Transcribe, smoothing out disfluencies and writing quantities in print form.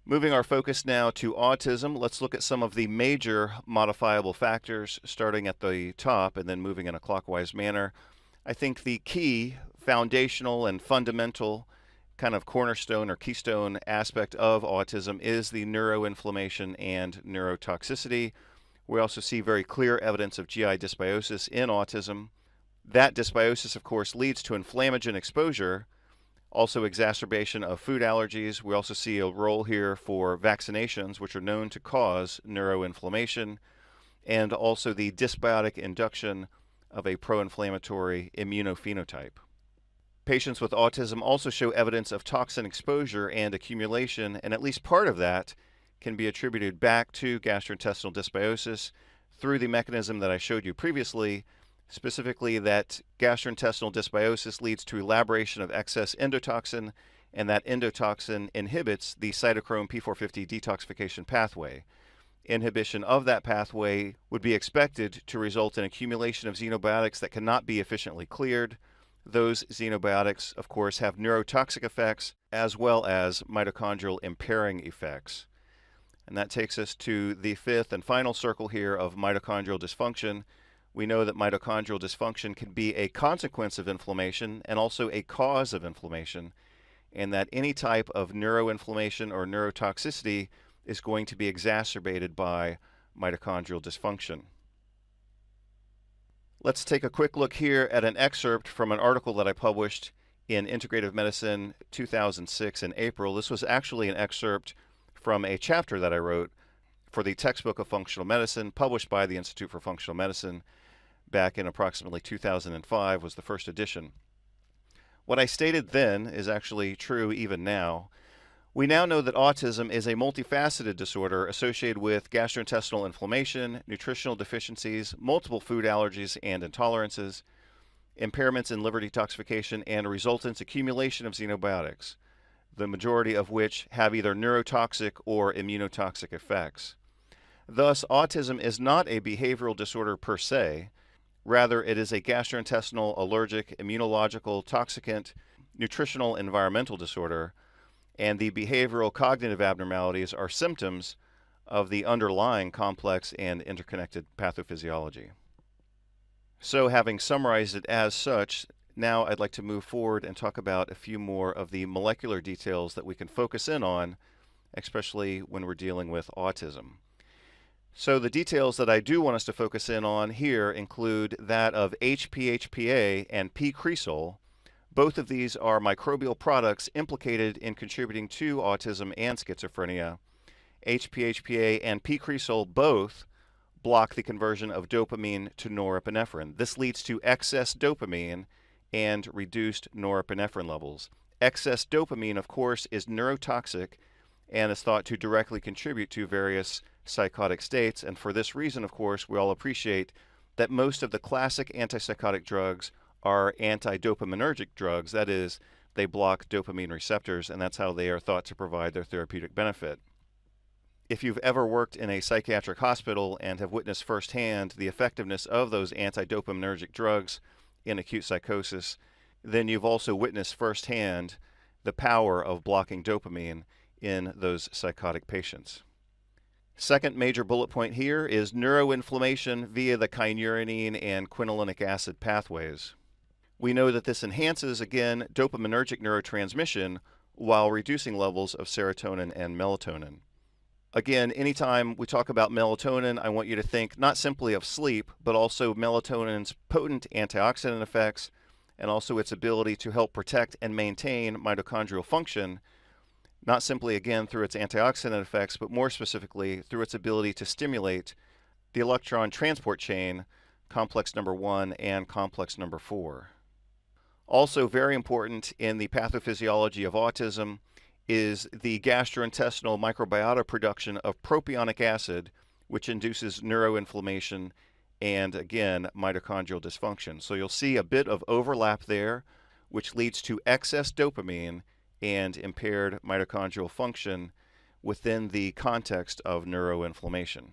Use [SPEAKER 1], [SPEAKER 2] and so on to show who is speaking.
[SPEAKER 1] Moving our focus now to autism, let's look at some of the major modifiable factors, starting at the top and then moving in a clockwise manner. I think the key, foundational, and fundamental kind of cornerstone or keystone aspect of autism is the neuroinflammation and neurotoxicity. We also see very clear evidence of GI dysbiosis in autism. That dysbiosis, of course, leads to inflammagen exposure, also exacerbation of food allergies. We also see a role here for vaccinations, which are known to cause neuroinflammation, and also the dysbiotic induction of a pro-inflammatory immunophenotype. Patients with autism also show evidence of toxin exposure and accumulation, and at least part of that can be attributed back to gastrointestinal dysbiosis through the mechanism that I showed you previously, specifically that gastrointestinal dysbiosis leads to elaboration of excess endotoxin, and that endotoxin inhibits the cytochrome P450 detoxification pathway. Inhibition of that pathway would be expected to result in accumulation of xenobiotics that cannot be efficiently cleared. Those xenobiotics, of course, have neurotoxic effects as well as mitochondrial impairing effects. And that takes us to the fifth and final circle here of mitochondrial dysfunction. We know that mitochondrial dysfunction can be a consequence of inflammation and also a cause of inflammation, and that any type of neuroinflammation or neurotoxicity is going to be exacerbated by mitochondrial dysfunction. Let's take a quick look here at an excerpt from an article that I published in Integrative Medicine 2006 in April. This was actually an excerpt from a chapter that I wrote for the textbook of functional medicine published by the Institute for Functional Medicine back in approximately 2005 was the first edition. What I stated then is actually true even now. We now know that autism is a multifaceted disorder associated with gastrointestinal inflammation, nutritional deficiencies, multiple food allergies and intolerances, impairments in liver detoxification, and a resultant accumulation of xenobiotics, the majority of which have either neurotoxic or immunotoxic effects. Thus, autism is not a behavioral disorder per se. Rather, it is a gastrointestinal, allergic, immunological, toxicant, nutritional, environmental disorder, and the behavioral cognitive abnormalities are symptoms of the underlying complex and interconnected pathophysiology. So, having summarized it as such, now I'd like to move forward and talk about a few more of the molecular details that we can focus in on, especially when we're dealing with autism. So the details that I do want us to focus in on here include that of HPHPA and P-cresol. Both of these are microbial products implicated in contributing to autism and schizophrenia. HPHPA and P-cresol both block the conversion of dopamine to norepinephrine. This leads to excess dopamine and reduced norepinephrine levels. Excess dopamine, of course, is neurotoxic and is thought to directly contribute to various psychotic states, and for this reason, of course, we all appreciate that most of the classic antipsychotic drugs are anti-dopaminergic drugs. That is, they block dopamine receptors, and that's how they are thought to provide their therapeutic benefit. If you've ever worked in a psychiatric hospital and have witnessed firsthand the effectiveness of those anti-dopaminergic drugs in acute psychosis, then you've also witnessed firsthand the power of blocking dopamine in those psychotic patients. Second major bullet point here is neuroinflammation via the kynurenine and quinolinic acid pathways. We know that this enhances, again, dopaminergic neurotransmission while reducing levels of serotonin and melatonin. Again, anytime we talk about melatonin, I want you to think not simply of sleep, but also melatonin's potent antioxidant effects and also its ability to help protect and maintain mitochondrial function, not simply, again, through its antioxidant effects, but more specifically through its ability to stimulate the electron transport chain, complex number 1 and complex number 4. Also very important in the pathophysiology of autism is the gastrointestinal microbiota production of propionic acid, which induces neuroinflammation and, again, mitochondrial dysfunction. So you'll see a bit of overlap there, which leads to excess dopamine and impaired mitochondrial function within the context of neuroinflammation.